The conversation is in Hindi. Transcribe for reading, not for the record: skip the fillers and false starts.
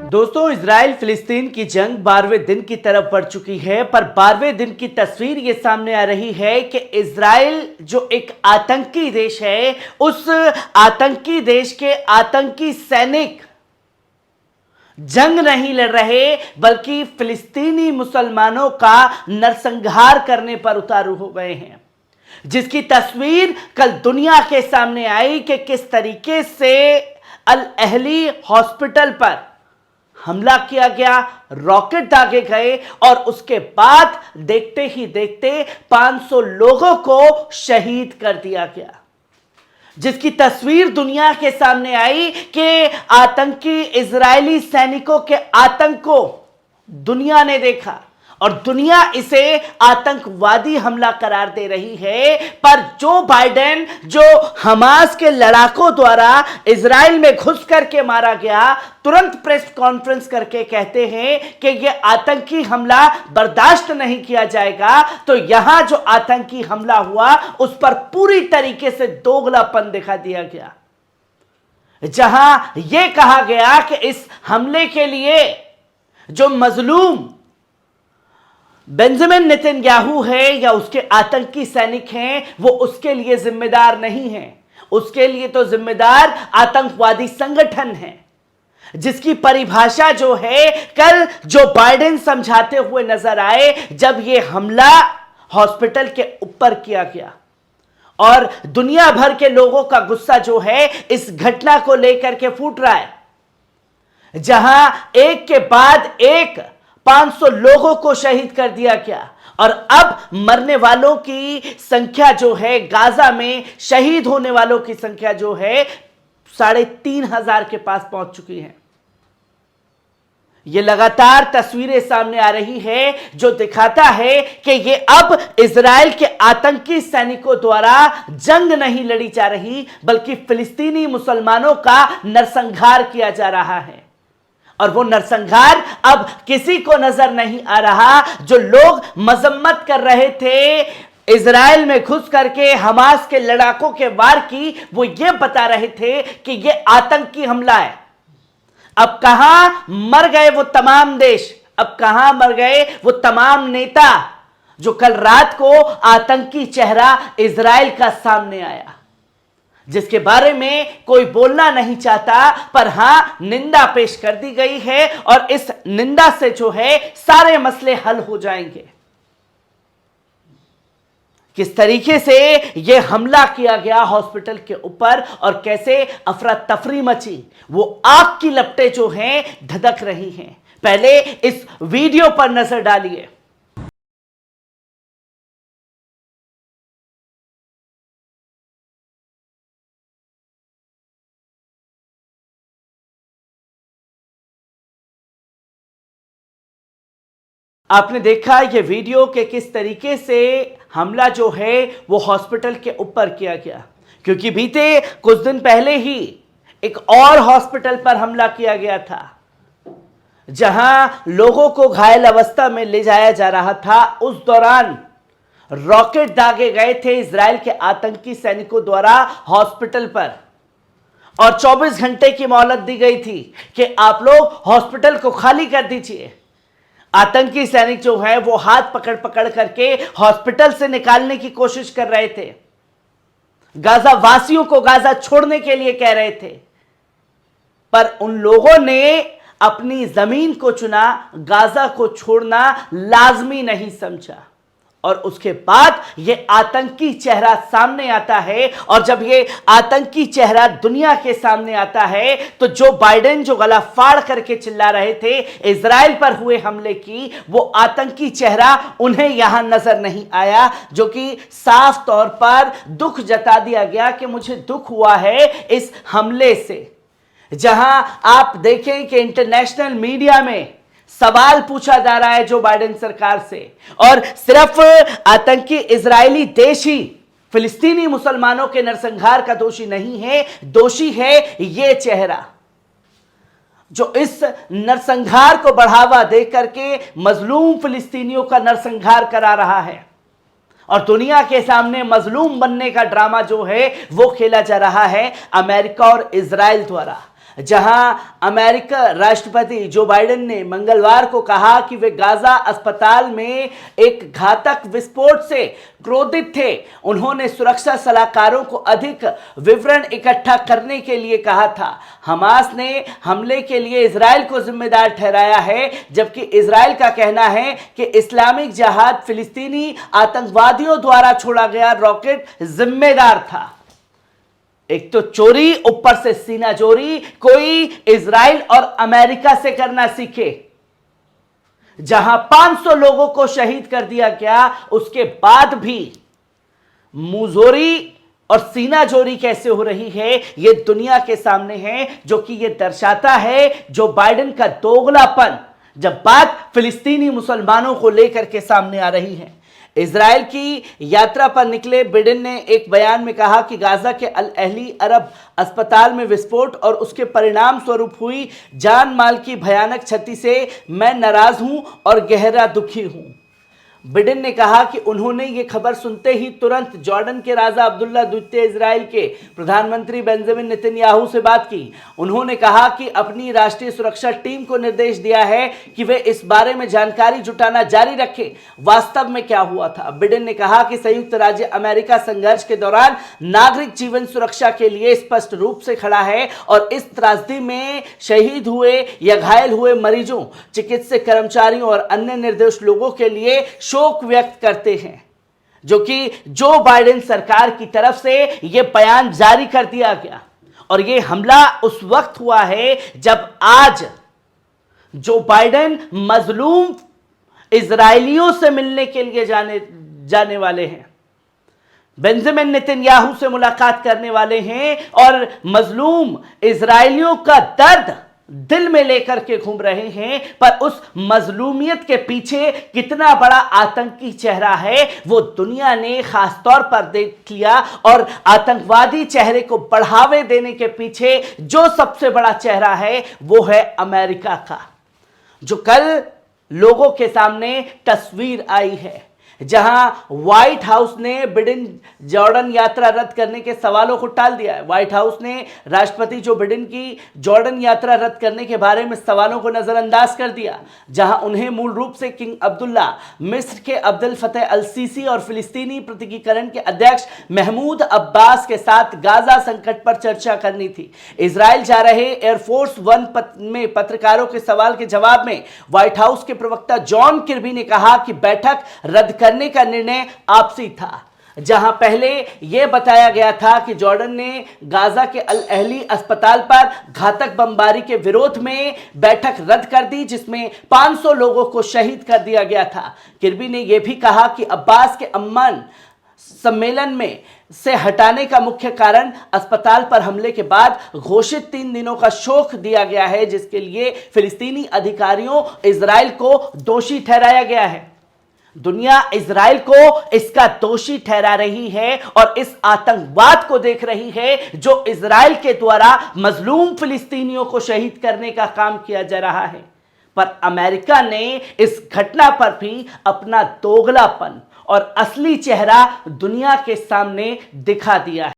दोस्तों, इजराइल फिलिस्तीन की जंग 12वें दिन की तरफ बढ़ चुकी है, पर 12वें दिन की तस्वीर यह सामने आ रही है कि इजराइल जो एक आतंकी देश है, उस आतंकी देश के आतंकी सैनिक जंग नहीं लड़ रहे, बल्कि फिलिस्तीनी मुसलमानों का नरसंहार करने पर उतारू हो गए हैं। जिसकी तस्वीर कल दुनिया के सामने आई कि किस तरीके से अल अहली हॉस्पिटल पर हमला किया गया, रॉकेट दागे गए और उसके बाद देखते ही देखते 500 लोगों को शहीद कर दिया गया। जिसकी तस्वीर दुनिया के सामने आई कि आतंकी इजरायली सैनिकों के आतंक को दुनिया ने देखा और दुनिया इसे आतंकवादी हमला करार दे रही है। पर जो बाइडेन, जो हमास के लड़ाकों द्वारा इजराइल में घुस करके मारा गया, तुरंत प्रेस कॉन्फ्रेंस करके कहते हैं कि यह आतंकी हमला बर्दाश्त नहीं किया जाएगा। तो यहां जो आतंकी हमला हुआ उस पर पूरी तरीके से दोगलापन दिखा दिया गया, जहां यह कहा गया कि इस हमले के लिए जो मजलूम बेंजामिन नेतन्याहू है या उसके आतंकी सैनिक हैं, वो उसके लिए जिम्मेदार नहीं है। उसके लिए तो जिम्मेदार आतंकवादी संगठन है, जिसकी परिभाषा जो है कल जो बाइडेन समझाते हुए नजर आए जब यह हमला हॉस्पिटल के ऊपर किया गया। और दुनिया भर के लोगों का गुस्सा जो है इस घटना को लेकर के फूट रहा है, जहां एक के बाद एक 500 लोगों को शहीद कर दिया गया और अब मरने वालों की संख्या जो है, गाजा में शहीद होने वालों की संख्या जो है 3,500 के पास पहुंच चुकी है। यह लगातार तस्वीरें सामने आ रही है जो दिखाता है कि यह अब इजराइल के आतंकी सैनिकों द्वारा जंग नहीं लड़ी जा रही, बल्कि फिलिस्तीनी मुसलमानों का नरसंहार किया जा रहा है। और वो नरसंहार अब किसी को नजर नहीं आ रहा। जो लोग मजम्मत कर रहे थे इजराइल में घुस करके हमास के लड़ाकों के वार की, वो ये बता रहे थे कि ये आतंकी हमला है। अब कहां मर गए वो तमाम देश, अब कहां मर गए वो तमाम नेता जो कल रात को आतंकी चेहरा इजराइल का सामने आया, जिसके बारे में कोई बोलना नहीं चाहता, पर हां निंदा पेश कर दी गई है और इस निंदा से जो है सारे मसले हल हो जाएंगे। किस तरीके से यह हमला किया गया हॉस्पिटल के ऊपर और कैसे अफरा तफरी मची, वो आग की लपटें जो हैं धधक रही हैं। पहले इस वीडियो पर नजर डालिए। आपने देखा यह वीडियो के किस तरीके से हमला जो है वो हॉस्पिटल के ऊपर किया गया, क्योंकि बीते कुछ दिन पहले ही एक और हॉस्पिटल पर हमला किया गया था, जहां लोगों को घायल अवस्था में ले जाया जा रहा था। उस दौरान रॉकेट दागे गए थे इजराइल के आतंकी सैनिकों द्वारा हॉस्पिटल पर और 24 घंटे की मोहलत दी गई थी कि आप लोग हॉस्पिटल को खाली कर दीजिए। आतंकी सैनिक जो है वो हाथ पकड़ पकड़ करके हॉस्पिटल से निकालने की कोशिश कर रहे थे, गाजा वासियों को गाजा छोड़ने के लिए कह रहे थे, पर उन लोगों ने अपनी जमीन को चुना, गाजा को छोड़ना लाजमी नहीं समझा। और उसके बाद यह आतंकी चेहरा सामने आता है, और जब यह आतंकी चेहरा दुनिया के सामने आता है तो जो बाइडेन जो गला फाड़ करके चिल्ला रहे थे इजराइल पर हुए हमले की, वो आतंकी चेहरा उन्हें यहां नजर नहीं आया, जो कि साफ तौर पर दुख जता दिया गया कि मुझे दुख हुआ है इस हमले से। जहां आप देखें कि इंटरनेशनल मीडिया में सवाल पूछा जा रहा है जो बाइडेन सरकार से, और सिर्फ आतंकी इजरायली देश ही फिलिस्तीनी मुसलमानों के नरसंहार का दोषी नहीं है, दोषी है यह चेहरा जो इस नरसंहार को बढ़ावा देकर के मजलूम फिलिस्तीनियों का नरसंहार करा रहा है। और दुनिया के सामने मजलूम बनने का ड्रामा जो है वो खेला जा रहा है अमेरिका और इजराइल द्वारा। जहां अमेरिका राष्ट्रपति जो बाइडेन ने मंगलवार को कहा कि वे गाजा अस्पताल में एक घातक विस्फोट से क्रोधित थे। उन्होंने सुरक्षा सलाहकारों को अधिक विवरण इकट्ठा करने के लिए कहा था। हमास ने हमले के लिए इजराइल को जिम्मेदार ठहराया है, जबकि इजराइल का कहना है कि इस्लामिक जिहाद फिलिस्तीनी आतंकवादियों द्वारा छोड़ा गया रॉकेट जिम्मेदार था। एक तो चोरी, ऊपर से सीना चोरी। कोई इजराइल और अमेरिका से करना सीखे। जहां 500 लोगों को शहीद कर दिया गया, उसके बाद भी मुंहजोरी और सीनाजोरी कैसे हो रही है, यह दुनिया के सामने है, जो कि यह दर्शाता है जो बाइडेन का दोगलापन, जब बात फिलिस्तीनी मुसलमानों को लेकर के सामने आ रही है। इजराइल की यात्रा पर निकले बिडेन ने एक बयान में कहा कि गाजा के अल अहली अरब अस्पताल में विस्फोट और उसके परिणाम स्वरूप हुई जान माल की भयानक क्षति से मैं नाराज हूं और गहरा दुखी हूं। बिडेन ने कहा कि उन्होंने ये खबर सुनते ही तुरंत जॉर्डन के राजा अब्दुल्ला द्वितीय, इजराइल के प्रधानमंत्री बेंजामिन नेतन्याहू से बात की। उन्होंने कहा कि अपनी राष्ट्रीय सुरक्षा टीम को निर्देश दिया है कि वे इस बारे में जानकारी जुटाना जारी रखें, वास्तव में क्या हुआ था। बिडेन ने कहा कि संयुक्त राज्य अमेरिका संघर्ष के दौरान नागरिक जीवन सुरक्षा के लिए स्पष्ट रूप से खड़ा है और इस त्रासदी में शहीद हुए या घायल हुए मरीजों, चिकित्सक कर्मचारियों और अन्य निर्दोष लोगों के लिए शोक व्यक्त करते हैं। जो कि जो बाइडेन सरकार की तरफ से यह बयान जारी कर दिया गया, और यह हमला उस वक्त हुआ है जब आज जो बाइडेन मजलूम इजरायलियों से मिलने के लिए जाने वाले हैं, बेंजामिन नेतन्याहू से मुलाकात करने वाले हैं और मजलूम इजरायलियों का दर्द दिल में लेकर के घूम रहे हैं। पर उस मजलूमियत के पीछे कितना बड़ा आतंकी चेहरा है, वो दुनिया ने खास तौर पर देख लिया। और आतंकवादी चेहरे को बढ़ावे देने के पीछे जो सबसे बड़ा चेहरा है, वो है अमेरिका का, जो कल लोगों के सामने तस्वीर आई है, जहां व्हाइट हाउस ने बिडेन जॉर्डन यात्रा रद्द करने के सवालों को टाल दिया है। व्हाइट हाउस ने राष्ट्रपति जो बिडेन की जॉर्डन यात्रा रद्द करने के बारे में सवालों को नजरअंदाज कर दिया, जहां उन्हें मूल रूप से किंग अब्दुल्ला, मिस्र के अब्दुल फतेह अल सीसी और फिलिस्तीनी पृथकीकरण के अध्यक्ष महमूद अब्बास के साथ गाजा संकट पर चर्चा करनी थी। इजराइल जा रहे एयरफोर्स वन में पत्रकारों के सवाल के जवाब में व्हाइट हाउस के प्रवक्ता जॉन किर्बी ने कहा कि बैठक रद्द करने का निर्णय आपसी था, जहां पहले यह बताया गया था कि जॉर्डन ने गाजा के अल अहली अस्पताल पर घातक बमबारी के विरोध में बैठक रद्द कर दी, जिसमें 500 लोगों को शहीद कर दिया गया था। किर्बी ने यह भी कहा कि अब्बास के अम्मान सम्मेलन में से हटाने का मुख्य कारण अस्पताल पर हमले के बाद घोषित 3 दिनों का शोक दिया गया है, जिसके लिए फिलिस्तीनी अधिकारियों इजराइल को दोषी ठहराया गया है। दुनिया इजराइल को इसका दोषी ठहरा रही है और इस आतंकवाद को देख रही है जो इजराइल के द्वारा मजलूम फिलिस्तीनियों को शहीद करने का काम किया जा रहा है। पर अमेरिका ने इस घटना पर भी अपना दोगलापन और असली चेहरा दुनिया के सामने दिखा दिया है।